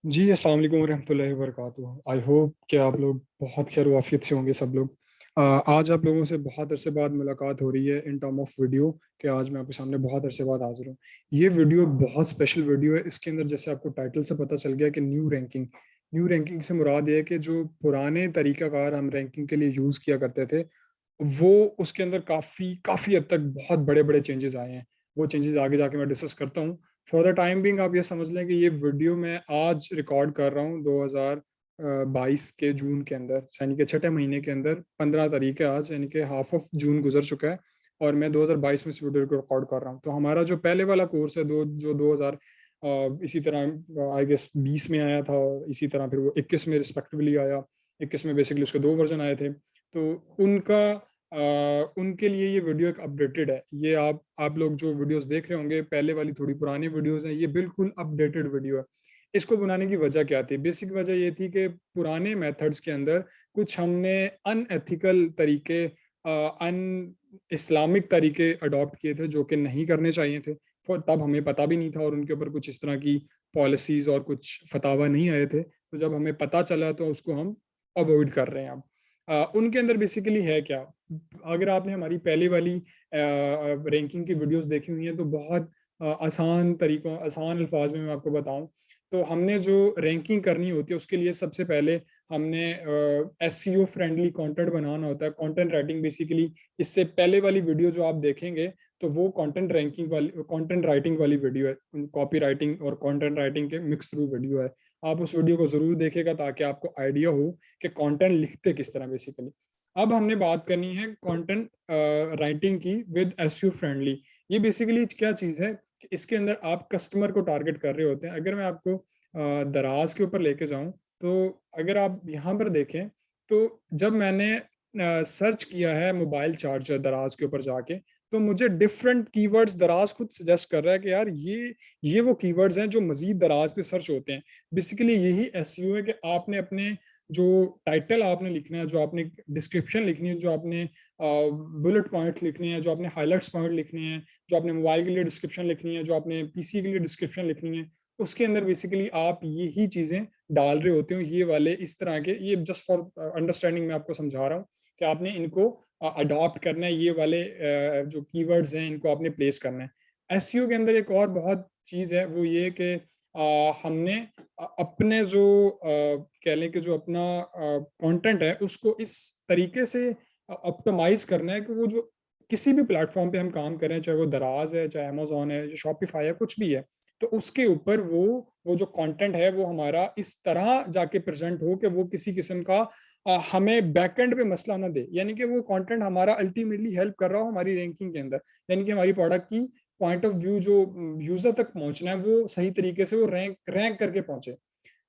जी, अस्सलाम वालेकुम रहमतुल्लाहि व बरकातुहू। आई होप कि आप लोग बहुत खैर वाफियत से होंगे सब लोग। आज आप लोगों से बहुत अरसे बाद मुलाकात हो रही है इन टर्म ऑफ वीडियो कि आज मैं आपके सामने बहुत अरसे बाद हाज़िर हूँ। ये वीडियो बहुत स्पेशल वीडियो है। इसके अंदर जैसे आपको टाइटल से पता चल गया कि न्यू रैंकिंग से मुराद ये है कि जो पुराने तरीक़ाकार हम रैंकिंग के लिए यूज़ किया करते थे, वो उसके अंदर काफ़ी काफ़ी हद तक बहुत बड़े-बड़े चेंजेज़ आए हैं। वो चेंजेज़ आगे जाके मैं डिस्कस करता हूँ। फॉर द टाइम बीइंग आप ये समझ लें कि ये वीडियो मैं आज रिकॉर्ड कर रहा हूँ 2022 के जून के अंदर, यानी कि छठे महीने के अंदर 15 तारीख है आज, यानी कि हाफ ऑफ जून गुजर चुका है और मैं 2022 में इस वीडियो को रिकॉर्ड कर रहा हूँ। तो हमारा जो पहले वाला कोर्स है जो 2000 इसी तरह आई गेस 20 में आया था और इसी तरह फिर वो 21 में रिस्पेक्टिवली आया। 21 में बेसिकली उसके 2 वर्ज़न आए थे। तो उनका उनके लिए ये वीडियो एक अपडेटेड है। ये आप लोग जो वीडियोस देख रहे होंगे, पहले वाली थोड़ी पुरानी वीडियोस हैं, ये बिल्कुल अपडेटेड वीडियो है। इसको बनाने की वजह क्या थी? बेसिक वजह ये थी कि पुराने मेथड्स के अंदर कुछ हमने अनएथिकल तरीके अन इस्लामिक तरीके अडॉप्ट किए थे जो कि नहीं करने चाहिए थे। तब हमें पता भी नहीं था और उनके ऊपर कुछ इस तरह की पॉलिसीज़ और कुछ फतावा नहीं आए थे। तो जब हमें पता चला तो उसको हम अवॉइड कर रहे हैं अब। उनके अंदर बेसिकली है क्या? अगर आपने हमारी पहले वाली रैंकिंग की वीडियोस देखी हुई हैं तो बहुत आसान अल्फाज में मैं आपको बताऊं तो हमने जो रैंकिंग करनी होती है उसके लिए सबसे पहले हमने एसईओ फ्रेंडली कंटेंट बनाना होता है। कंटेंट राइटिंग बेसिकली इससे पहले वाली वीडियो जो आप देखेंगे तो वो कंटेंट राइटिंग वाली वीडियो है। कॉपी राइटिंग और कंटेंट राइटिंग के मिक्स थ्रू वीडियो है। आप उस वीडियो को जरूर देखेगा ताकि आपको आइडिया हो कि कंटेंट लिखते किस तरह बेसिकली। अब हमने बात करनी है कंटेंट राइटिंग की विद एसईओ फ्रेंडली। ये बेसिकली क्या चीज़ है कि इसके अंदर आप कस्टमर को टारगेट कर रहे होते हैं। अगर मैं आपको दराज के ऊपर लेके जाऊं तो अगर आप यहाँ पर देखें तो जब मैंने सर्च किया है मोबाइल चार्जर दराज के ऊपर जाके तो मुझे डिफरेंट कीवर्ड्स दराज खुद सजेस्ट कर रहा है कि यार ये वो कीवर्ड्स हैं जो मजीद दराज पे सर्च होते हैं। बेसिकली यही एसईओ है कि आपने अपने जो टाइटल आपने लिखना है, जो आपने डिस्क्रिप्शन लिखनी है, जो आपने बुलेट पॉइंट लिखने हैं, जो आपने हाइलाइट्स पॉइंट लिखने हैं, जो आपने मोबाइल के लिए डिस्क्रिप्शन लिखनी है, जो आपने पीसी के लिए डिस्क्रिप्शन लिखनी है, उसके अंदर बेसिकली आप यही चीज़ें डाल रहे होते हो। ये वाले इस तरह के, ये जस्ट फॉर अंडरस्टैंडिंग में आपको समझा रहा हूँ कि आपने इनको अडॉप्ट करना है। ये वाले जो कीवर्ड्स हैं इनको आपने प्लेस करना है। एसईओ के अंदर एक और बहुत चीज़ है, वो ये कि हमने अपने जो कह लें कि जो अपना कंटेंट है उसको इस तरीके से ऑप्टिमाइज करना है कि वो जो किसी भी प्लेटफॉर्म पे हम काम कर रहे हैं, चाहे वो दराज है, चाहे अमेजोन है, शॉपिफाई है, कुछ भी है, तो उसके ऊपर वो जो कंटेंट है वो हमारा इस तरह जाके प्रेजेंट हो कि वो किसी किस्म का हमें बैकएंड पे मसला ना दे। यानी कि वो कंटेंट हमारा अल्टीमेटली हेल्प कर रहा हो हमारी रैंकिंग के अंदर, यानी कि हमारी प्रोडक्ट की पॉइंट ऑफ व्यू जो यूजर तक पहुंचना है वो सही तरीके से वो रैंक रैंक करके पहुंचे।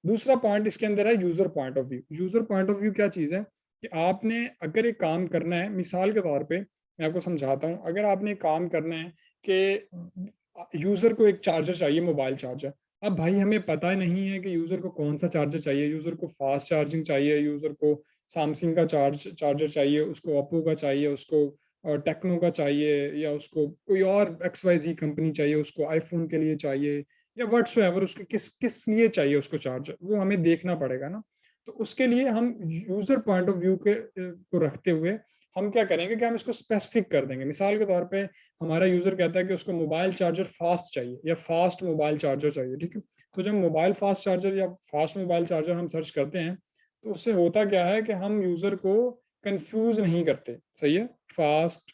दूसरा पॉइंट इसके अंदर है user point of view. User point of view क्या चीज़ है कि आपने अगर एक काम करना है, मिसाल के तौर पे मैं आपको समझाता हूँ, अगर आपने एक काम करना है कि यूजर को एक चार्जर चाहिए, मोबाइल चार्जर। अब भाई हमें पता नहीं है कि यूजर को कौन सा चार्जर चाहिए। यूजर को फास्ट चार्जिंग चाहिए, यूजर को सैमसंग का चार्जर चाहिए, उसको ओप्पो का चाहिए, उसको टेक्नो का चाहिए, या उसको कोई और XYZ कंपनी चाहिए, उसको आईफोन के लिए चाहिए, या व्हाट्सएवर उसको किस किस लिए चाहिए उसको चार्जर, वो हमें देखना पड़ेगा ना। तो उसके लिए हम यूजर पॉइंट ऑफ व्यू के को रखते हुए हम क्या करेंगे कि हम इसको स्पेसिफिक कर देंगे। मिसाल के तौर पे हमारा यूजर कहता है कि उसको मोबाइल चार्जर फास्ट चाहिए या फास्ट मोबाइल चार्जर चाहिए, ठीक है। तो जब मोबाइल फास्ट चार्जर या फास्ट मोबाइल चार्जर हम सर्च करते हैं तो उससे होता क्या है कि हम यूजर को कंफ्यूज नहीं करते। सही है, फास्ट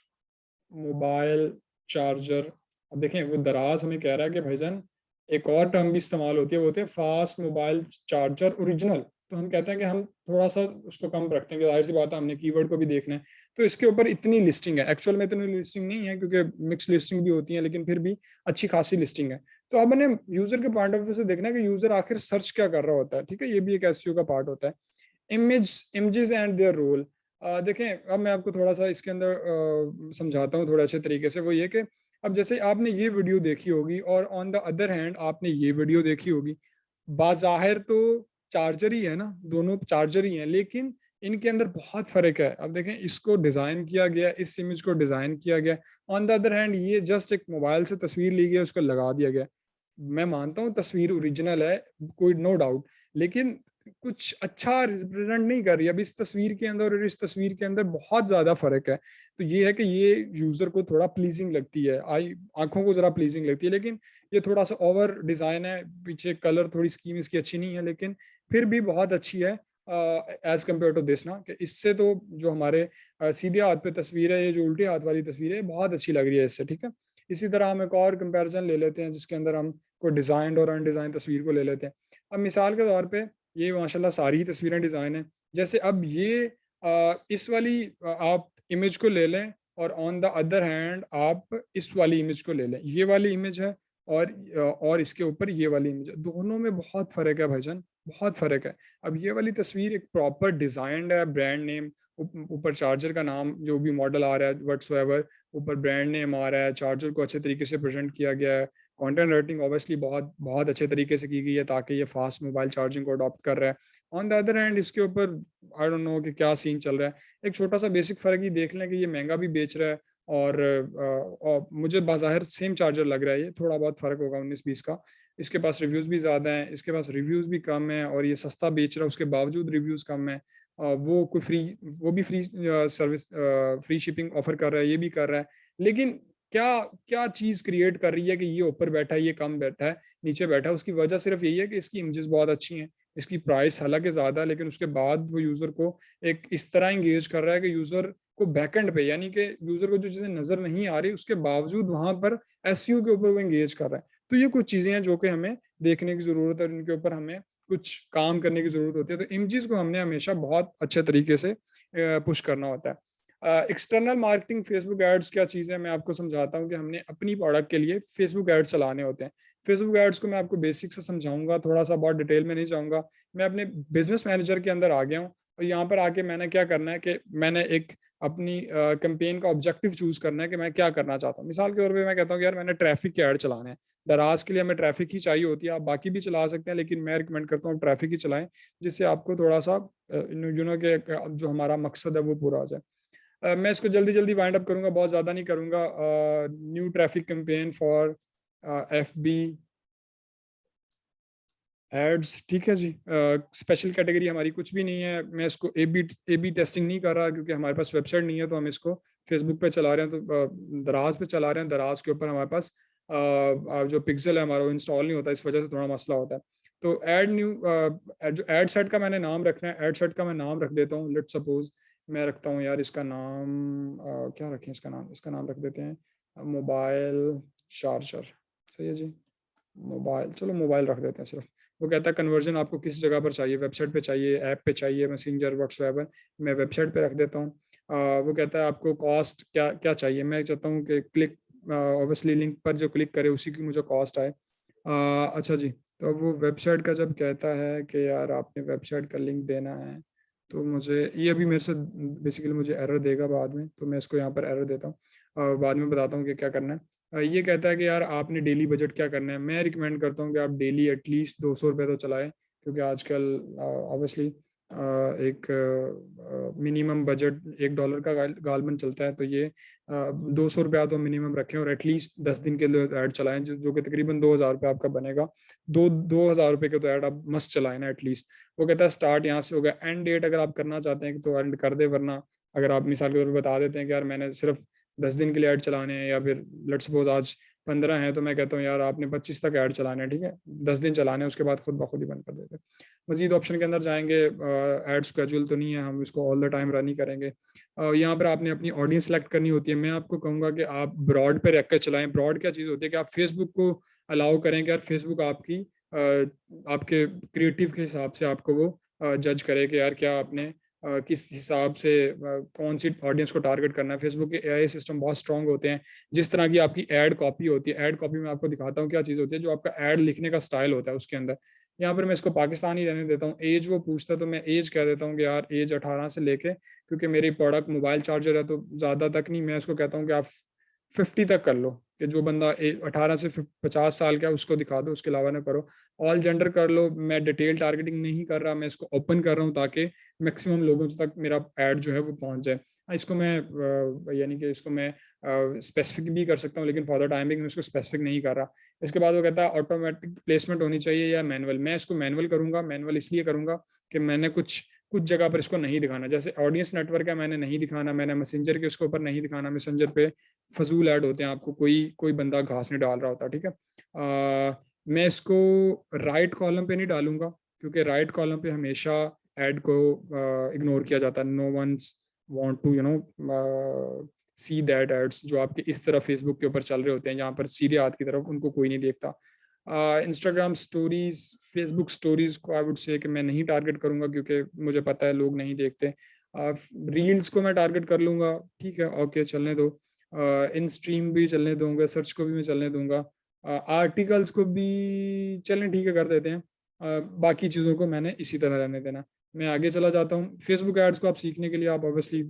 मोबाइल चार्जर। अब देखें वो दराज हमें कह रहा है कि भाईजान एक और टर्म भी इस्तेमाल होती है, वो होती है फास्ट मोबाइल चार्जर ओरिजिनल। तो हम कहते हैं कि हम थोड़ा सा उसको कम रखते हैं कि जाहिर सी बात है हमने कीवर्ड को भी देखना है। तो इसके ऊपर इतनी लिस्टिंग है, एक्चुअल में इतनी लिस्टिंग नहीं है क्योंकि मिक्स लिस्टिंग भी होती है, लेकिन फिर भी अच्छी खासी लिस्टिंग है। तो अब मैंने यूजर के पॉइंट ऑफ व्यू से देखना है कि यूजर आखिर सर्च क्या कर रहा होता है, ठीक है। ये भी एक एसईओ का पार्ट होता है। Images and their role. देखें अब मैं आपको थोड़ा सा इसके अंदर समझाता हूँ थोड़े अच्छे तरीके से। वो ये कि अब जैसे आपने ये वीडियो देखी होगी और ऑन द अदर हैंड आपने ये वीडियो देखी होगी, बाज़ाहिर तो चार्जर ही है ना, दोनों चार्जर ही हैं, लेकिन इनके अंदर बहुत फ़र्क है। अब देखें इसको डिज़ाइन किया गया, इस इमेज को डिज़ाइन किया गया, ऑन द अदर हैंड ये जस्ट एक मोबाइल से तस्वीर ली गई, उसको लगा दिया गया। मैं मानता हूँ तस्वीर ओरिजिनल है, कोई नो डाउट, लेकिन कुछ अच्छा रिप्रेजेंट नहीं कर रही। अब इस तस्वीर के अंदर और इस तस्वीर के अंदर बहुत ज्यादा फर्क है। तो ये है कि ये यूजर को थोड़ा प्लीजिंग लगती है, आई आंखों को जरा प्लीजिंग लगती है, लेकिन ये थोड़ा सा ओवर डिजाइन है, पीछे कलर थोड़ी स्कीम इसकी अच्छी नहीं है, लेकिन फिर भी बहुत अच्छी है एज कम्पेयर टू दिस ना, कि इससे तो जो हमारे सीधे हाथ पे तस्वीर है, ये जो उल्टे हाथ वाली तस्वीर है बहुत अच्छी लग रही है इससे, ठीक है। इसी तरह हम एक और कंपैरिजन ले लेते हैं जिसके अंदर हम कोई डिजाइंड और अनडिजाइन तस्वीर को ले लेते हैं। अब मिसाल के तौर पे ये माशाल्लाह सारी ही तस्वीरें डिजाइन है। जैसे अब ये इस वाली आप इमेज को ले लें, और ऑन द अदर हैंड आप इस वाली इमेज को ले लें, ये वाली इमेज है और इसके ऊपर ये वाली इमेज है, दोनों में बहुत फर्क है भाईजान, बहुत फर्क है। अब ये वाली तस्वीर एक प्रॉपर डिजाइंड है, ब्रांड नेम, ऊपर चार्जर का नाम जो भी मॉडल आ रहा है व्हाट्सएवर, ऊपर ब्रांड नेम आ रहा है, चार्जर को अच्छे तरीके से प्रेजेंट किया गया है, कंटेंट राइटिंग ऑब्वियसली बहुत बहुत अच्छे तरीके से की गई है ताकि ये फास्ट मोबाइल चार्जिंग को अडॉप्ट कर रहा है। ऑन द अदर हैंड इसके ऊपर आई डोंट नो कि क्या सीन चल रहा है। एक छोटा सा बेसिक फर्क ही देख लें कि ये महंगा भी बेच रहा है, और मुझे बाज़ाहिर सेम चार्जर लग रहा है, ये थोड़ा बहुत फ़र्क होगा 19-20 का। इसके पास रिव्यूज़ भी ज़्यादा हैं, इसके पास रिव्यूज़ भी कम हैं, और ये सस्ता बेच रहा है उसके बावजूद रिव्यूज़ कम हैं। वो कोई फ्री, वो भी free service, free shipping offer कर रहा है, ये भी कर रहा है। लेकिन क्या क्या चीज़ क्रिएट कर रही है कि ये ऊपर बैठा है, ये कम बैठा है, नीचे बैठा है? उसकी वजह सिर्फ यही है कि इसकी इमेजेस बहुत अच्छी हैं, इसकी प्राइस हालाँकि ज़्यादा है, लेकिन उसके बाद वो यूज़र को एक इस तरह एंगेज कर रहा है कि यूज़र को बैकएंड पे, यानी कि यूज़र को जो चीज़ें नज़र नहीं आ रही, उसके बावजूद वहाँ पर एसईओ के ऊपर वो एंगेज कर रहा है। तो ये कुछ चीज़ें हैं जो कि हमें देखने की ज़रूरत है और इनके ऊपर हमें कुछ काम करने की ज़रूरत होती है। तो इमेजेस को हमने हमेशा बहुत अच्छे तरीके से पुश करना होता है। एक्सटर्नल मार्केटिंग फेसबुक एड्स क्या चीज़ है, मैं आपको समझाता हूँ कि हमने अपनी प्रोडक्ट के लिए फेसबुक एड्स चलाने होते हैं। फेसबुक एड्स को मैं आपको बेसिक से समझाऊंगा, थोड़ा सा बहुत डिटेल में नहीं जाऊंगा। मैं अपने बिजनेस मैनेजर के अंदर आ गया हूँ, और यहाँ पर आके मैंने क्या करना है कि मैंने एक अपनी कैंपेन का ऑब्जेक्टिव चूज करना है कि मैं क्या करना चाहता हूँ। मिसाल के तौर पे मैं कहता हूँ कि यार मैंने ट्रैफिक के ऐड चलाने हैं, दराज के लिए हमें ट्रैफिक ही चाहिए होती है, आप बाकी भी चला सकते हैं, लेकिन मैं रिकमेंड करता हूँ ट्रैफिक ही चलाएं, जिससे आपको थोड़ा सा के जो हमारा मकसद है वो पूरा हो जाए। मैं इसको जल्दी जल्दी वाइंड अप करूंगा, बहुत ज़्यादा नहीं करूंगा। New traffic campaign for F B ads, ठीक है जी। स्पेशल कैटेगरी हमारी कुछ भी नहीं है, मैं इसको ए बी टेस्टिंग नहीं कर रहा क्योंकि हमारे पास वेबसाइट नहीं है, तो हम इसको फेसबुक पे चला रहे हैं, तो दराज पे चला रहे हैं, दराज के ऊपर हमारे पास जो पिक्सल है हमारा वो इंस्टॉल नहीं होता, इस वजह से थोड़ा मसला होता है। तो एड न्यू जो एड सेट का मैंने नाम रखना है, एड सेट का मैं नाम रख देता हूँ, लेट सपोज मैं रखता हूँ यार इसका नाम क्या रखें, इसका नाम रख देते हैं मोबाइल चार्जर। सही है जी, मोबाइल, चलो मोबाइल रख देते हैं सिर्फ। वो कहता है कन्वर्जन आपको किस जगह पर चाहिए, वेबसाइट पे चाहिए, ऐप पे चाहिए, मैसेंजर व्हाट्सएप, मैं वेबसाइट पे रख देता हूँ। वो कहता है आपको कॉस्ट क्या क्या चाहिए, मैं चाहता हूँ कि क्लिक ऑब्वियसली लिंक पर जो क्लिक करे उसी की मुझे कॉस्ट आए। अच्छा जी, तो अब वो वेबसाइट का जब कहता है कि यार आपने वेबसाइट का लिंक देना है, तो मुझे ये अभी मेरे से बेसिकली मुझे एरर देगा बाद में, तो मैं इसको यहाँ पर एरर देता हूँ, बाद में बताता हूँ कि क्या करना है। ये कहता है कि यार आपने डेली बजट क्या करना है, मैं रिकमेंड करता हूँ कि आप डेली एटलीस्ट 200 रुपये तो चलाएं, क्योंकि आजकल ऑब्वियसली एक मिनिमम बजट $1 का गालबन चलता है, तो ये 200 रुपया तो मिनिमम रखें, और एटलीस्ट 10 दिन के लिए ऐड चलाएं, जो कि तकरीबन 2,000 रुपये आपका बनेगा। 2,000 रुपये के तो ऐड आप मस्त चलाएं ना एटलीस्ट। वो कहता है स्टार्ट यहाँ से होगा, एंड डेट अगर आप करना चाहते हैं तो एंड कर दे, वरना अगर आप मिसाल के तौर पर बता देते हैं कि यार मैंने सिर्फ 10 दिन के लिए ऐड चलाने हैं, या फिर लेट्स सपोज आज 15 है, तो मैं कहता हूँ यार आपने 25 तक ऐड चलाने हैं, ठीक है, 10 दिन चलाने हैं, उसके बाद खुद ब खुद ही बंद कर देते हैं। मजीद ऑप्शन के अंदर जाएंगे, ऐड स्केड्यूल तो नहीं है, हम इसको ऑल द टाइम रन ही करेंगे। यहाँ पर आपने अपनी ऑडियंस सेलेक्ट करनी होती है। मैं आपको कहूँगा कि आप ब्रॉड पे रख कर चलाएं। ब्रॉड क्या चीज़ होती है कि आप फेसबुक को अलाउ करें कि यार फेसबुक आपकी आपके क्रिएटिव के हिसाब से आपको वो जज करे कि यार क्या आपने किस हिसाब से कौन सी ऑडियंस को टारगेट करना है। फेसबुक के एआई सिस्टम बहुत स्ट्रांग होते हैं। जिस तरह की आपकी एड कॉपी होती है, एड कॉपी में आपको दिखाता हूँ क्या चीज़ होती है, जो आपका एड लिखने का स्टाइल होता है उसके अंदर। यहाँ पर मैं इसको पाकिस्तानी रहने देता हूँ। एज वो पूछता है तो मैं एज कह देता हूँ कि यार एज 18 से लेके, क्योंकि मेरी प्रोडक्ट मोबाइल चार्जर है तो ज़्यादा तक नहीं, मैं इसको कहता हूँ कि आप 50 तक कर लो कि जो बंदा 18 से 50 साल का है उसको दिखा दो, उसके अलावा ना करो। ऑल जेंडर कर लो। मैं डिटेल टारगेटिंग नहीं कर रहा, मैं इसको ओपन कर रहा हूँ ताकि मैक्सिमम लोगों तक मेरा ऐड जो है वो पहुंच जाए। इसको मैं यानी कि इसको मैं स्पेसिफिक भी कर सकता हूँ, लेकिन फॉर द टाइमिंग मैं इसको स्पेसिफिक नहीं कर रहा। इसके बाद वो कहता है ऑटोमेटिक प्लेसमेंट होनी चाहिए या मैनुअल। मैं इसको मैनुअल करूंगा। मैनुअल इसलिए करूंगा कि मैंने कुछ कुछ जगह पर इसको नहीं दिखाना, जैसे ऑडियंस नेटवर्क है मैंने नहीं दिखाना, मैंने मैसेंजर के उसके ऊपर नहीं दिखाना। मैसेंजर पे फजूल ऐड होते हैं, आपको कोई कोई बंदा घास नहीं डाल रहा होता, ठीक है। मैं इसको राइट कॉलम पे नहीं डालूंगा, क्योंकि राइट कॉलम पे हमेशा ऐड को इग्नोर किया जाता है। No one's want to see that ads जो आपके इस तरफ फेसबुक के ऊपर चल रहे होते हैं, यहाँ पर सीधे हाथ की तरफ, उनको कोई नहीं देखता। इंस्टाग्राम स्टोरीज, फेसबुक स्टोरीज को आई वुड से कि मैं नहीं टारगेट करूंगा, क्योंकि मुझे पता है लोग नहीं देखते। रील्स को मैं टारगेट कर लूंगा, ठीक है, ओके चलने दो। इन स्ट्रीम भी चलने दूंगा, सर्च को भी मैं चलने दूंगा, आर्टिकल्स को भी चलें, ठीक है, कर देते हैं। बाकी चीज़ों को मैंने इसी तरह रहने देना। मैं आगे चला जाता हूँ। फेसबुक एड्स को आप सीखने के लिए आप ऑब्वियसली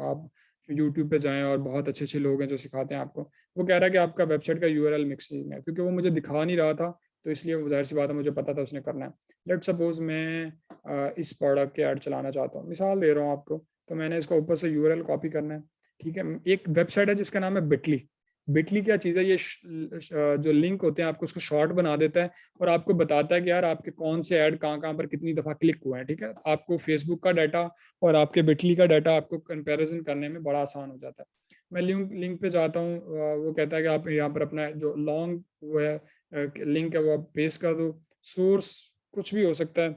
आप यूट्यूब पे जाएं, और बहुत अच्छे अच्छे लोग हैं जो सिखाते हैं आपको। वो कह रहा है कि आपका वेबसाइट का यूआरएल मिक्सिंग है, क्योंकि वो मुझे दिखा नहीं रहा था, तो इसलिए वो जाहिर सी बात है मुझे पता था उसने करना है। लेट सपोज मैं इस प्रोडक्ट के ऐड चलाना चाहता हूँ, मिसाल दे रहा हूँ आपको, तो मैंने इसका ऊपर से यूआरएल कॉपी करना है, ठीक है। एक वेबसाइट है जिसका नाम है बिटली। बिटली क्या चीज़ है, ये जो लिंक होते हैं आपको उसको शॉर्ट बना देता है, और आपको बताता है कि यार आपके कौन से ऐड कहाँ कहाँ पर कितनी दफ़ा क्लिक हुए हैं, ठीक है। आपको फेसबुक का डाटा और आपके बिटली का डाटा आपको कंपैरिजन करने में बड़ा आसान हो जाता है। मैं लिंक लिंक पे जाता हूँ, वो कहता है कि आप यहाँ पर अपना जो लॉन्ग वो है लिंक है वो आप पेस्ट कर दो। सोर्स कुछ भी हो सकता है,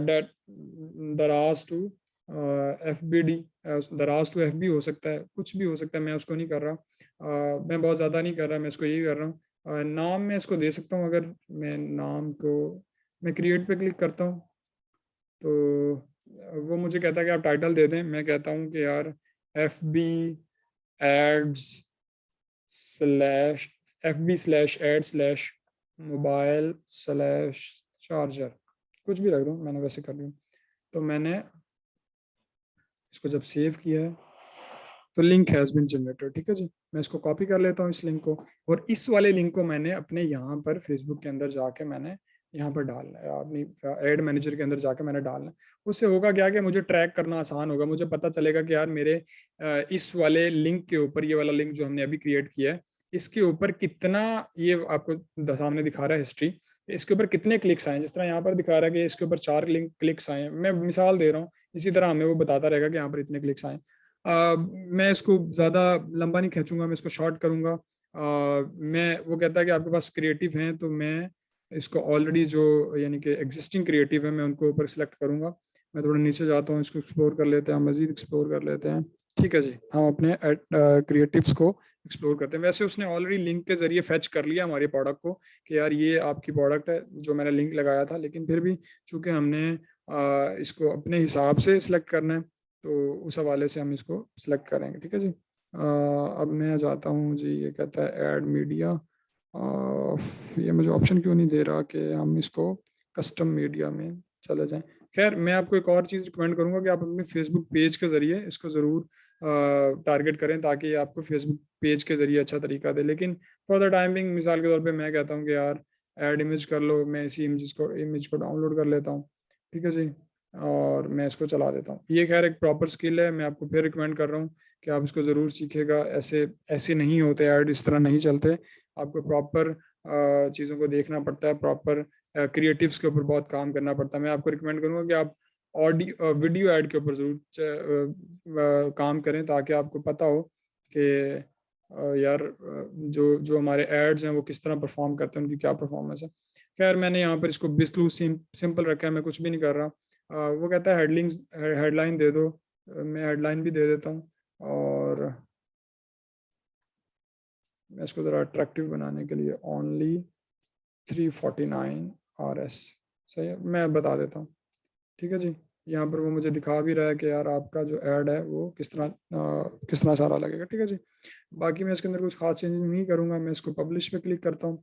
डेट दराज टू एफ बी डी, दराज टू एफ बी हो सकता है, कुछ भी हो सकता है, मैं उसको नहीं कर रहा। मैं बहुत ज़्यादा नहीं कर रहा, मैं इसको यही कर रहा हूँ। नाम मैं इसको दे सकता हूँ, अगर मैं नाम को मैं क्रिएट पे क्लिक करता हूँ तो वो मुझे कहता है कि आप टाइटल दे दें। मैं कहता हूँ कि यार एफ बी एड्स स्लैश FB/ad/मोबाइल/चार्जर, कुछ भी रख दूँ, मैंने वैसे कर लिया। तो मैंने इसको जब सेव किया है तो लिंक हैज़ बीन जनरेटेड, ठीक है जी। मैं इसको कॉपी कर लेता हूँ इस लिंक को, और इस वाले लिंक को मैंने अपने यहाँ पर फेसबुक के अंदर जाके मैंने यहाँ पर डालना है, अपनी एड मैनेजर के अंदर जाके मैंने डालना है। उससे होगा क्या कि मुझे ट्रैक करना आसान होगा, मुझे पता चलेगा कि यार मेरे इस वाले लिंक के ऊपर, ये वाला लिंक जो हमने अभी क्रिएट किया है, इसके ऊपर कितना, ये आपको सामने दिखा रहा है हिस्ट्री, इसके ऊपर कितने क्लिक्स आए। जिस तरह यहाँ पर दिखा रहा है कि इसके ऊपर 4 लिंक क्लिक्स आए, मैं मिसाल दे रहा हूँ, इसी तरह हमें वो बताता रहेगा कि यहाँ पर इतने क्लिक्स आए। मैं इसको ज़्यादा लंबा नहीं खींचूंगा, मैं इसको शॉर्ट करूंगा। मैं वो कहता है कि आपके पास क्रिएटिव हैं, तो मैं इसको ऑलरेडी जो यानी कि एग्जिस्टिंग क्रिएटिव है मैं उनको ऊपर सेलेक्ट करूंगा। मैं थोड़ा नीचे जाता हूँ, इसको एक्सप्लोर कर लेते हैं, मजीद एक्सप्लोर कर लेते हैं, ठीक है जी। हम अपने क्रिएटिव्स को एक्सप्लोर करते हैं। वैसे उसने ऑलरेडी लिंक के जरिए फेच कर लिया हमारे प्रोडक्ट को कि यार ये आपकी प्रोडक्ट है, जो मैंने लिंक लगाया था, लेकिन फिर भी चूंकि हमने इसको अपने हिसाब से सिलेक्ट करना है, तो उस हवाले से हम इसको सिलेक्ट करेंगे, ठीक है जी। अब मैं जाता हूँ जी, ये कहता है ऐड मीडिया, ये मुझे ऑप्शन क्यों नहीं दे रहा कि हम इसको कस्टम मीडिया में चले जाएं। खैर मैं आपको एक और चीज़ रिकमेंड करूंगा कि आप अपने फेसबुक पेज के ज़रिए इसको ज़रूर टारगेट करें, ताकि आपको फेसबुक पेज के ज़रिए अच्छा तरीका दे। लेकिन फॉर द टाइमिंग मिसाल के तौर पे मैं कहता हूँ कि यार ऐड इमेज कर लो, मैं इसी इमेज को डाउनलोड कर लेता हूँ, ठीक है जी, और मैं इसको चला देता हूँ। ये खैर एक प्रॉपर स्किल है, मैं आपको फिर रिकमेंड कर रहा हूँ कि आप इसको ज़रूर सीखेगा। ऐसे ऐसे नहीं होते ऐड, इस तरह नहीं चलते। आपको प्रॉपर चीज़ों को देखना पड़ता है, प्रॉपर क्रिएटिव्स के ऊपर बहुत काम करना पड़ता है। मैं आपको रिकमेंड करूँगा कि आप ऑडियो वीडियो ऐड के ऊपर ज़रूर काम करें, ताकि आपको पता हो कि यार जो जो हमारे एड्स हैं वो किस तरह परफॉर्म करते हैं, उनकी क्या परफॉर्मेंस है। खैर मैंने यहाँ पर इसको बिल्कुल सिंपल रखा है, मैं कुछ भी नहीं कर रहा। वो कहता है हेडलाइन दे दो, मैं हेडलाइन भी दे देता हूँ, और मैं इसको ज़रा अट्रैक्टिव बनाने के लिए ओनली 349 RS, सही है, मैं बता देता हूँ, ठीक है जी। यहाँ पर वो मुझे दिखा भी रहा है कि यार आपका जो ऐड है वो किस तरह सारा लगेगा, ठीक है जी। बाकी मैं इसके अंदर कुछ खास चेंज नहीं करूँगा। मैं इसको पब्लिश पे क्लिक करता हूँ।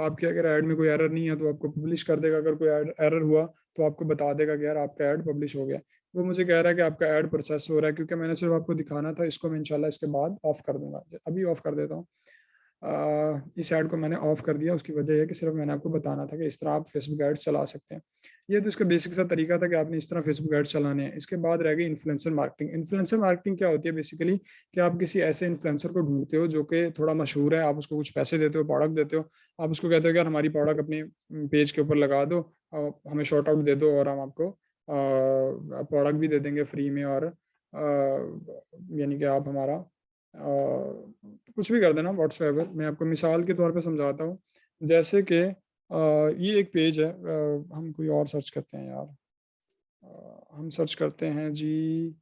आपके अगर ऐड में कोई एरर नहीं है तो आपको पब्लिश कर देगा, अगर कोई एरर हुआ तो आपको बता देगा कि यार आपका ऐड पब्लिश हो गया। वो मुझे कह रहा है कि आपका ऐड प्रोसेस हो रहा है, क्योंकि मैंने सिर्फ आपको दिखाना था। इसको मैं इंशाल्लाह इसके बाद ऑफ कर दूंगा, अभी ऑफ कर देता हूँ। इस ऐड को मैंने ऑफ कर दिया, उसकी वजह है कि सिर्फ मैंने आपको बताना था कि इस तरह आप फेसबुक एड्स चला सकते हैं। ये तो इसका बेसिक सा तरीका था कि आपने इस तरह फेसबुक एड्स चलाने हैं। इसके बाद रह गई इन्फ्लुएंसर मार्केटिंग। इन्फ्लुएंसर मार्केटिंग क्या होती है बेसिकली, कि आप किसी ऐसे इन्फ्लुएंसर को ढूंढते हो जो कि थोड़ा मशहूर है, आप उसको कुछ पैसे देते हो, प्रोडक्ट देते हो, आप उसको कहते हो कि यार हमारी प्रोडक्ट अपने पेज के ऊपर लगा दो, हमें शॉर्ट आउट दे दो और हम आपको प्रोडक्ट भी दे देंगे फ्री में, और यानी कि आप हमारा कुछ भी कर देना व्हाट्सएवर। मैं आपको मिसाल के तौर पे समझाता हूँ। जैसे कि ये एक पेज है, हम कोई और सर्च करते हैं यार। हम सर्च करते हैं जी,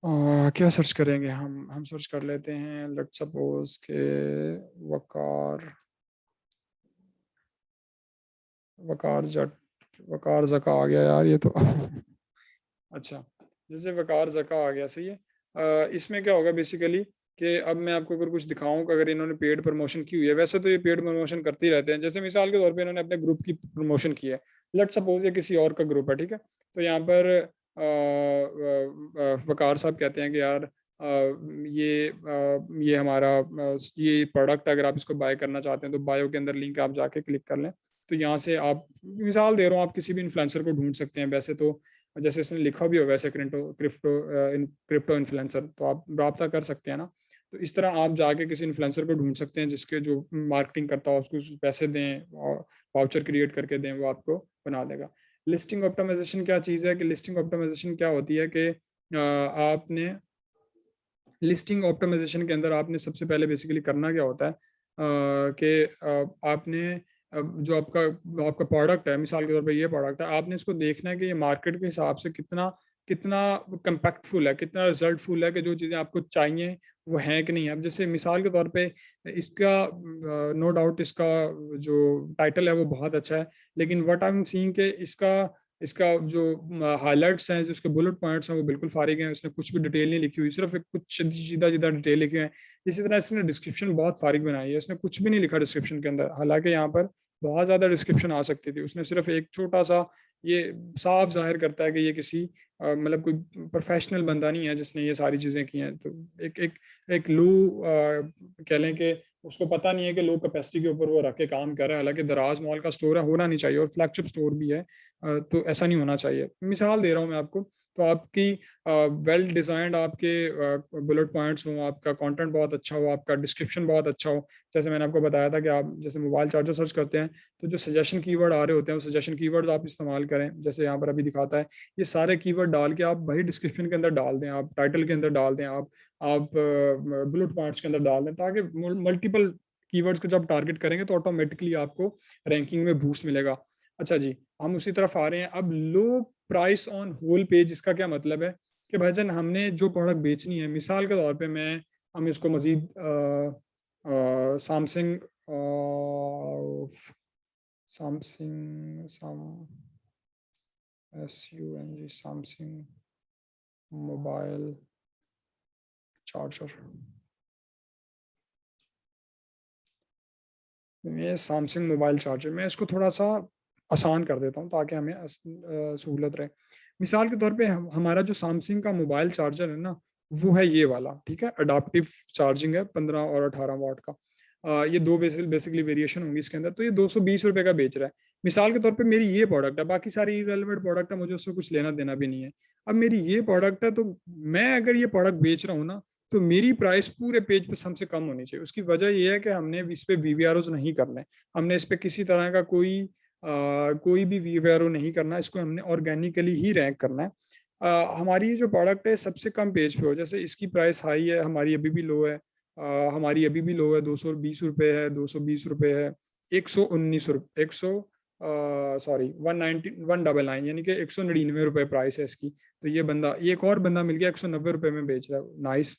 क्या सर्च करेंगे हम सर्च कर लेते हैं, लेट्स सपोज के वकार वकार जट वकार जका आ गया यार ये तो अच्छा, जैसे वकार जका आ गया, सही है। इसमें क्या होगा बेसिकली कि अब मैं आपको अगर कुछ दिखाऊं कि अगर इन्होंने पेड प्रमोशन की हुई है, वैसे तो ये पेड प्रमोशन करते ही रहते हैं। जैसे मिसाल के तौर पे इन्होंने अपने ग्रुप की प्रमोशन की है, लेट सपोज ये किसी और का ग्रुप है, ठीक है। तो यहाँ पर वकार साहब कहते हैं कि यार ये हमारा ये प्रोडक्ट, अगर आप इसको बाय करना चाहते हैं तो बायो के अंदर लिंक आप जाके क्लिक कर लें। तो यहाँ से आप, मिसाल दे रहा हूँ, आप किसी भी इन्फ्लुएंसर को ढूंढ सकते हैं। वैसे तो जैसे इसने लिखा भी हो वैसे क्रिप्टो इन्फ्लुएंसर, तो आप रब्ता कर सकते हैं ना। तो इस तरह आप जाके किसी इन्फ्लुएंसर को ढूंढ सकते हैं जिसके जो मार्केटिंग करता हो, उसको पैसे दें और वाउचर क्रिएट करके दें, वो आपको बना देगा। लिस्टिंग ऑप्टिमाइजेशन क्या चीज़ है कि लिस्टिंग ऑप्टिमाइजेशन क्या होती है कि आपने लिस्टिंग ऑप्टिमाइजेशन के अंदर आपने सबसे पहले बेसिकली करना क्या होता है कि आपने जो आपका प्रोडक्ट है, मिसाल के तौर पे ये प्रोडक्ट है, आपने इसको देखना है कि ये मार्केट के हिसाब से कितना कितना कंपैक्टफुल है, कितना रिजल्टफुल है, कि जो चीज़ें आपको चाहिए वो हैं कि नहीं। अब जैसे मिसाल के तौर पे इसका नो डाउट इसका जो टाइटल है वो बहुत अच्छा है, लेकिन व्हाट आई एम सीइंग कि इसका इसका जो हाइलाइट्स हैं, जो इसके बुलेट पॉइंट्स हैं, वो बिल्कुल फारिग हैं। इसने कुछ भी डिटेल नहीं लिखी हुई, सिर्फ एक कुछ सीधा सीधा डिटेल लिखे हैं। इसी तरह इसने डिस्क्रिप्शन बहुत फारिग बनाई है, इसने कुछ भी नहीं लिखा डिस्क्रिप्शन के अंदर, हालांकि यहाँ पर बहुत ज़्यादा डिस्क्रिप्शन आ सकती थी। उसने सिर्फ एक छोटा सा, ये साफ जाहिर करता है कि ये किसी मतलब कोई प्रोफेशनल बंदा नहीं है जिसने ये सारी चीज़ें की हैं। तो एक एक एक लो कह लें कि उसको पता नहीं है कि लो कैपेसिटी के ऊपर वो रख के काम कर रहा है। हालांकि दराज मॉल का स्टोर है, होना नहीं चाहिए, और फ्लैगशिप स्टोर भी है, तो ऐसा नहीं होना चाहिए। मिसाल दे रहा हूँ मैं आपको। तो आपकी वेल डिजाइंड आपके बुलेट पॉइंट्स हों, आपका कंटेंट बहुत अच्छा हो, आपका डिस्क्रिप्शन बहुत अच्छा हो। जैसे मैंने आपको बताया था कि आप जैसे मोबाइल चार्जर सर्च करते हैं तो जो सजेशन कीवर्ड आ रहे होते हैं, वो सजेशन कीवर्ड आप इस्तेमाल करें। जैसे यहाँ पर अभी दिखाता है, ये सारे कीवर्ड डाल के आप वही डिस्क्रिप्शन के अंदर डाल दें, आप टाइटल के अंदर डाल दें, आप बुलेट पॉइंट्स के अंदर डाल दें, ताकि मल्टीपल कीवर्ड्स को जब टारगेट करेंगे तो ऑटोमेटिकली आपको रैंकिंग में बूस्ट मिलेगा। अच्छा जी, हम उसी तरफ आ रहे हैं। अब low price on whole page, इसका क्या मतलब है कि भाईजान हमने जो प्रोडक्ट बेचनी है, मिसाल के तौर पे हम इसको मजीद Samsung Samsung SUNG Samsung mobile charger, ये सैमसंग मोबाइल चार्जर, मैं इसको थोड़ा सा आसान कर देता हूँ ताकि हमें सहूलत रहे। मिसाल के तौर पे हमारा जो सैमसंग का मोबाइल चार्जर है ना, वो है ये वाला, ठीक है। अडाप्टिव चार्जिंग है 15 और 18 वाट का। ये दो बेसिकली वेरिएशन होंगी इसके अंदर। तो ये 220 रुपये का बेच रहा है। मिसाल के तौर पे मेरी ये प्रोडक्ट है, बाकी सारी इरेलेवेंट प्रोडक्ट है, मुझे उससे कुछ लेना देना भी नहीं है। अब मेरी ये प्रोडक्ट है, तो मैं अगर ये प्रोडक्ट बेच रहा हूँ ना, तो मेरी प्राइस पूरे पेज पे सबसे कम होनी चाहिए। उसकी वजह यह है कि हमने इस पे वीवीआरओ नहीं करने, हमने इस पे किसी तरह का कोई भी वीवीआरओ नहीं करना, इसको हमने ऑर्गेनिकली ही रैंक करना है। हमारी ये जो प्रोडक्ट है सबसे कम पेज पे हो, जैसे इसकी प्राइस हाई है, हमारी अभी भी लो है। हमारी अभी भी लो है, 220 रुपये है, 220 रुपये है, 119 रुपये, 199 यानी कि 199 रुपये प्राइस है इसकी। तो ये बंदा, ये एक और बंदा मिल गया 190 रुपये में बेच रहा है, नाइस।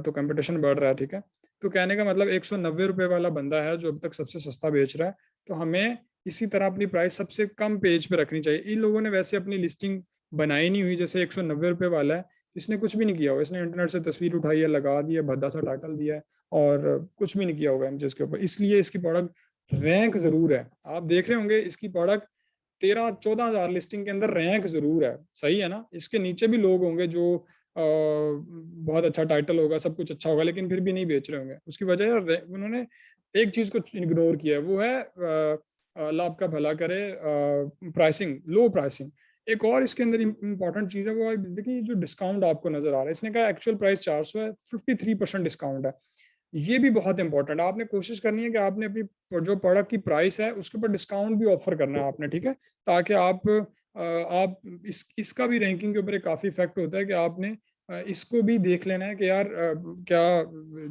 तो कंपटीशन बढ़ रहा है, ठीक है। तो कहने का मतलब 190 रुपये वाला बंदा है जो अब तक सबसे सस्ता बेच रहा है। तो हमें इसी तरह अपनी प्राइस सबसे कम पेज पे रखनी चाहिए। इन लोगों ने वैसे अपनी लिस्टिंग बनाई नहीं हुई, जैसे 190 रुपये वाला है, इसने कुछ भी नहीं किया होगा, इसने इंटरनेट से तस्वीर उठाई है, लगा दी है, भद्दा सा टाइटल दिया है, और कुछ भी नहीं किया होगा इमेजेस के ऊपर, इसलिए इसकी प्रोडक्ट रैंक जरूर है। आप देख रहे होंगे इसकी प्रोडक्ट 13-14 हज़ार लिस्टिंग के अंदर रैंक जरूर है, सही है ना। इसके नीचे भी लोग होंगे जो बहुत अच्छा टाइटल होगा, सब कुछ अच्छा होगा, लेकिन फिर भी नहीं बेच रहे होंगे। उसकी वजह है उन्होंने एक चीज को इग्नोर किया है, वो है अल्लाह आपका भला करे, प्राइसिंग, लो प्राइसिंग। एक और इसके अंदर इंपॉर्टेंट चीज है, वो है देखिए जो डिस्काउंट आपको नजर आ रहा है, इसने कहा एक्चुअल प्राइस 400 है, 53% डिस्काउंट है। ये भी बहुत इंपॉर्टेंट है। आपने कोशिश करनी है कि आपने अपनी जो प्रोडक्ट की प्राइस है उसके ऊपर डिस्काउंट भी ऑफर करना है आपने, ठीक है, ताकि आप इसका भी रैंकिंग के ऊपर एक काफी इफेक्ट होता है कि आपने इसको भी देख लेना है कि यार क्या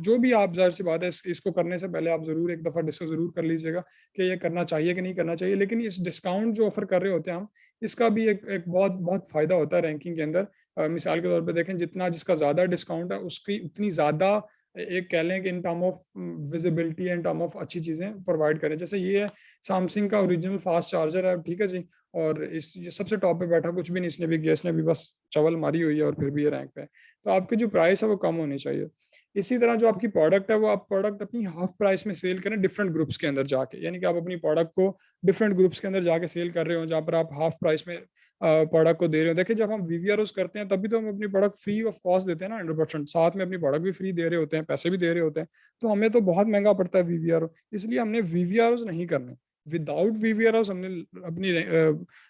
जो भी आप, जाहिर सी बात है, इसको करने से पहले आप जरूर एक दफा डिस्कस जरूर कर लीजिएगा कि ये करना चाहिए कि नहीं करना चाहिए। लेकिन इस डिस्काउंट जो ऑफर कर रहे होते हैं हम, इसका भी एक बहुत बहुत फायदा होता है रैंकिंग के अंदर। मिसाल के तौर पर देखें, जितना जिसका ज्यादा डिस्काउंट है उसकी उतनी ज्यादा, एक कह लें कि in term of visibility, in term of अच्छी चीजें प्रोवाइड करें। जैसे ये है सैमसंग का ओरिजिनल फास्ट चार्जर है, ठीक है जी, और ये सबसे टॉप पे बैठा, कुछ भी नहीं इसने भी किया, इसने भी बस चवल मारी हुई है और फिर भी ये रैंक पे है। तो आपकी जो प्राइस है वो कम होनी चाहिए। इसी तरह जो आपकी प्रोडक्ट है वो आप प्रोडक्ट अपनी हाफ प्राइस में सेल करें डिफरेंट ग्रुप्स के अंदर जाके, यानी कि आप अपनी प्रोडक्ट को डिफरेंट ग्रुप्स के अंदर जाके सेल कर रहे हो, जहाँ पर आप हाफ प्राइस में प्रोडक्ट को दे रहे हो। देखिए जब हम वीवीआरओस करते हैं तभी तो हम अपनी प्रोडक्ट फ्री ऑफ कॉस्ट देते हैं ना, 100%, साथ में अपनी प्रोडक्ट भी फ्री दे रहे होते हैं, पैसे भी दे रहे होते हैं, तो हमें तो बहुत महंगा पड़ता है वीवीआरओ। इसलिए हमने वीवीआरओस नहीं करने, विदाउट वीवीआरओस हमने अपनी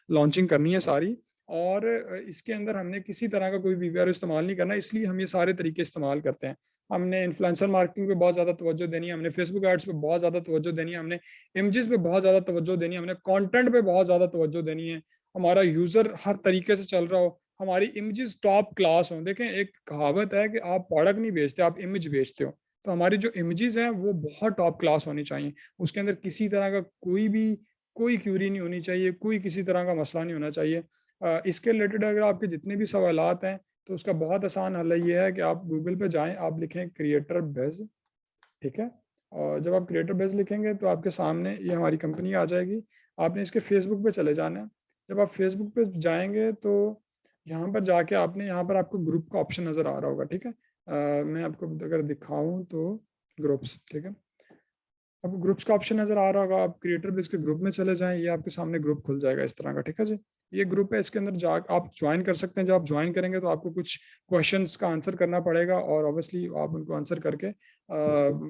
लॉन्चिंग करनी है सारी, और इसके अंदर हमने किसी तरह का कोई वीवीआर इस्तेमाल नहीं करना, इसलिए हम ये सारे तरीके इस्तेमाल करते हैं। हमने इन्फ्लुएंसर मार्केटिंग पे बहुत ज़्यादा तवज्जो देनी है, हमने फेसबुक एड्स पे बहुत ज़्यादा तवज्जो देनी है, हमने इमेजेस पे बहुत ज़्यादा तवज्जो देनी है, हमने कंटेंट पे बहुत ज़्यादा तवज्जो देनी है। हमारा यूज़र हर तरीके से चल रहा हो, हमारी इमेजेस टॉप क्लास हो। देखें एक कहावत है कि आप प्रोडक्ट नहीं बेचते, आप इमेज बेचते हो, तो हमारी जो इमेजेस हैं वो बहुत टॉप क्लास होनी चाहिए। उसके अंदर किसी तरह का कोई क्यूरी नहीं होनी चाहिए, कोई किसी तरह का मसला नहीं होना चाहिए। इसके रिलेटेड अगर आपके जितने भी सवालात हैं, तो उसका बहुत आसान हल ये है कि आप गूगल पे जाएं, आप लिखें क्रिएटर बेज, ठीक है, और जब आप क्रिएटर बेज लिखेंगे तो आपके सामने ये हमारी कंपनी आ जाएगी। आपने इसके फेसबुक पे चले जाना है। जब आप फेसबुक पे जाएंगे तो यहाँ पर जाके आपने, यहाँ पर आपको ग्रुप का ऑप्शन नज़र आ रहा होगा, ठीक है। मैं आपको अगर दिखाऊं तो ग्रुप्स, ठीक है, आपको ग्रुप्स का ऑप्शन नजर आ रहा होगा, आप क्रिएटर बेस के ग्रुप में चले जाएं, ये आपके सामने ग्रुप खुल जाएगा इस तरह का, ठीक है जी। ये ग्रुप है, इसके अंदर जा आप ज्वाइन कर सकते हैं। जब आप ज्वाइन करेंगे तो आपको कुछ क्वेश्चंस का आंसर करना पड़ेगा, और ऑब्वियसली आप उनको आंसर करके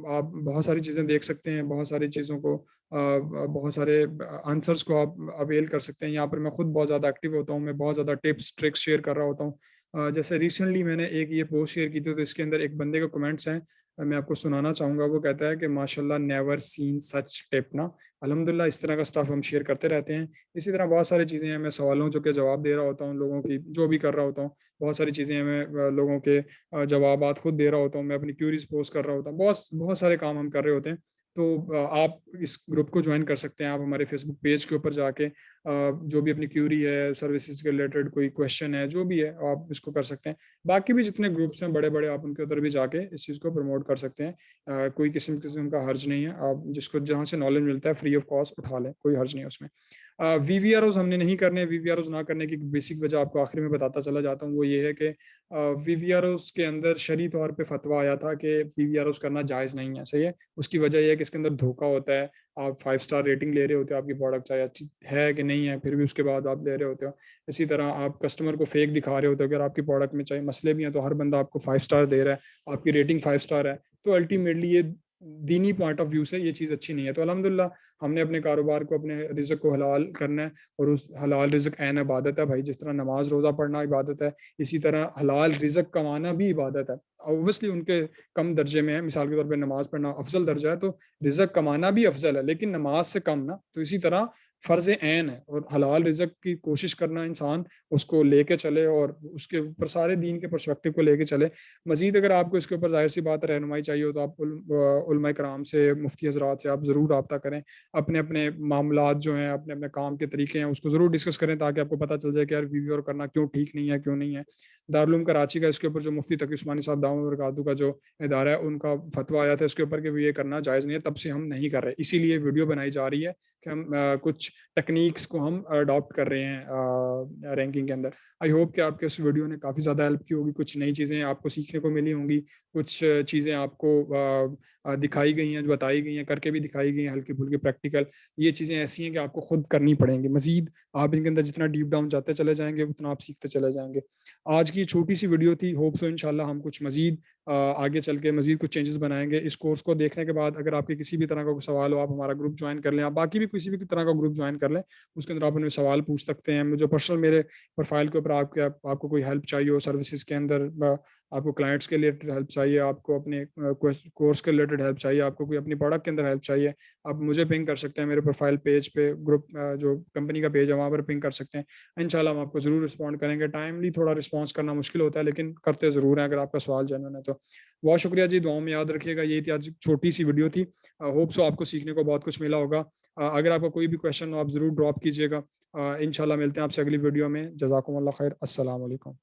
आप बहुत सारी चीज़ें देख सकते हैं, बहुत सारी चीज़ों को, बहुत सारे आंसर्स को आप अवेल कर सकते हैं। यहाँ पर मैं खुद बहुत ज़्यादा एक्टिव होता हूँ, मैं बहुत ज़्यादा टिप्स ट्रिक्स शेयर कर रहा होता हूँ। जैसे रिसेंटली मैंने एक ये पोस्ट शेयर की थी, तो इसके अंदर एक बंदे के कमेंट्स हैं, मैं आपको सुनाना चाहूँगा। वो कहता है कि माशाल्लाह, नेवर सीन सच टिप ना। अल्हम्दुलिल्लाह, इस तरह का स्टफ हम शेयर करते रहते हैं। इसी तरह बहुत सारी चीज़ें हैं, मैं सवालों जो के जवाब दे रहा होता हूँ, लोगों की जो भी कर रहा होता हूँ। बहुत सारी चीज़ें हैं, मैं लोगों के जवाबात खुद दे रहा होता हूँ, मैं अपनी क्यूरीज पोस्ट कर रहा होता हूँ, बहुत बहुत सारे काम हम कर रहे होते हैं। तो आप इस ग्रुप को ज्वाइन कर सकते हैं। आप हमारे फेसबुक पेज के ऊपर जाके जो भी अपनी क्यूरी है, सर्विसेज के रिलेटेड कोई क्वेश्चन है, जो भी है, आप इसको कर सकते हैं। बाकी भी जितने ग्रुप्स हैं बड़े बड़े, आप उनके उधर भी जाके इस चीज़ को प्रमोट कर सकते हैं। कोई किस्म का हर्ज नहीं है, आप जिसको जहाँ से नॉलेज मिलता है फ्री ऑफ कॉस्ट उठा लें, कोई हर्ज नहीं है उसमें। वीवीआरओज हमने नहीं करने। वीवीआरओज ना करने की बेसिक वजह आपको आखिरी में बताता चला जाता हूँ, वो ये है कि वीवीआरओज के अंदर शरई तौर पे फतवा आया था कि वीवीआरओज करना जायज़ नहीं है, सही है। उसकी वजह यह है कि इसके अंदर धोखा होता है। आप 5 स्टार रेटिंग ले रहे होते हो, आपकी प्रोडक्ट चाहे अच्छी है कि नहीं है, फिर भी उसके बाद आप ले रहे होते हो। इसी तरह आप कस्टमर को फेक दिखा रहे होते हो। अगर आपकी प्रोडक्ट में चाहे मसले भी हैं, तो हर बंदा आपको 5 स्टार दे रहा है, आपकी रेटिंग 5 स्टार है, तो अल्टीमेटली ये दीनी पॉइंट ऑफ व्यू से ये चीज़ अच्छी नहीं है। तो अल्हम्दुलिल्लाह, हमने अपने कारोबार को, अपने रिज़्क को हलाल करना है, और उस हलाल रिज़्क ऐन इबादत है भाई। जिस तरह नमाज रोज़ा पढ़ना इबादत है, इसी तरह हलाल रिज़्क कमाना भी इबादत है। ऑब्वियसली उनके कम दर्जे में है, मिसाल के तौर पे नमाज पढ़ना अफजल दर्जा है, तो रिज़्क कमाना भी अफजल है, लेकिन नमाज से कम ना। तो इसी तरह फ़र्ज़ ऐन है, और हलाल रिज़्क की कोशिश करना, इंसान उसको लेके चले और उसके ऊपर सारे दीन के पर्सपेक्टिव को लेके चले। मज़ीद अगर आपको इसके ऊपर ज़ाहिर सी बात है रहनुमाई चाहिए हो, तो आप उलमा कराम से, मुफ्ती हज़रात से आप ज़रूर रब्ता करें। अपने अपने मामलात जो हैं, अपने अपने काम के तरीके हैं, उसको ज़रूर डिस्कस करें, ताकि आपको पता चल जाए कि यार वीवीआर करना क्यों ठीक नहीं है, क्यों नहीं है। दारुल उलूम कराची का इसके ऊपर जो मुफ्ती तकी उस्मानी साहब दामद व बरकातहू का जो इदारा है उनका फतवा आया था इसके ऊपर कि ये करना जायज़ नहीं है, तब से हम नहीं कर रहे। इसीलिए वीडियो बनाई जा रही है कि हम कुछ टेक्नीक्स को हम अडॉप्ट कर रहे हैं रैंकिंग के अंदर। आई होप कि आपके इस वीडियो ने काफ़ी ज़्यादा हेल्प की होगी, कुछ नई चीज़ें आपको सीखने को मिली होंगी, कुछ चीज़ें आपको दिखाई गई हैं, जो बताई गई हैं, करके भी दिखाई गई हैं हल्की-फुल्की प्रैक्टिकल। ये चीज़ें ऐसी हैं कि आपको खुद करनी पड़ेंगी। मज़ीद आप इनके अंदर जितना डीप डाउन जाते चले जाएँगे, उतना आप सीखते चले जाएँगे। आज की छोटी-सी वीडियो थी, होप सो इंशाल्लाह हम कुछ मज़ीद आगे चल के मज़ीद कुछ चेंजेस बनाएँगे। इस कोर्स को देखने के बाद अगर आपके किसी भी तरह का कोई सवाल हो, आप हमारा ग्रुप जॉइन कर लें, आप बाकी भी किसी भी तरह का ग्रुप जॉइन कर लें, उसके अंदर आप हमें सवाल पूछ सकते हैं। मुझे पर्सनल मेरे प्रोफाइल के ऊपर आपको कोई हेल्प चाहिए हो सर्विसेज़ के अंदर, आपको क्लाइंट्स के रिलेटेड हेल्प चाहिए, आपको अपने कोर्स के रिलेटेड हेल्प चाहिए, आपको कोई अपनी प्रोडक्ट के अंदर हेल्प चाहिए, आप मुझे पिंग कर सकते हैं मेरे प्रोफाइल पेज पे, ग्रुप जो कंपनी का पेज है वहाँ पर पिंग कर सकते हैं। इंशाल्लाह हम आपको ज़रूर रिस्पॉन्ड करेंगे। टाइमली थोड़ा रिस्पॉन्स करना मुश्किल होता है, लेकिन करते ज़रूर हैं अगर आपका सवाल जेन्युइन है तो। बहुत शुक्रिया जी, दुआओं में याद रखिएगा। यही थी आज छोटी-सी वीडियो थी। होप सो आपको सीखने को बहुत कुछ मिला होगा। अगर आपका कोई भी क्वेश्चन हो आप ज़रूर ड्रॉप कीजिएगा। इंशाल्लाह मिलते हैं आपसे अगली वीडियो में। जज़ाकुमुल्लाह खैर। अस्सलाम वालेकुम।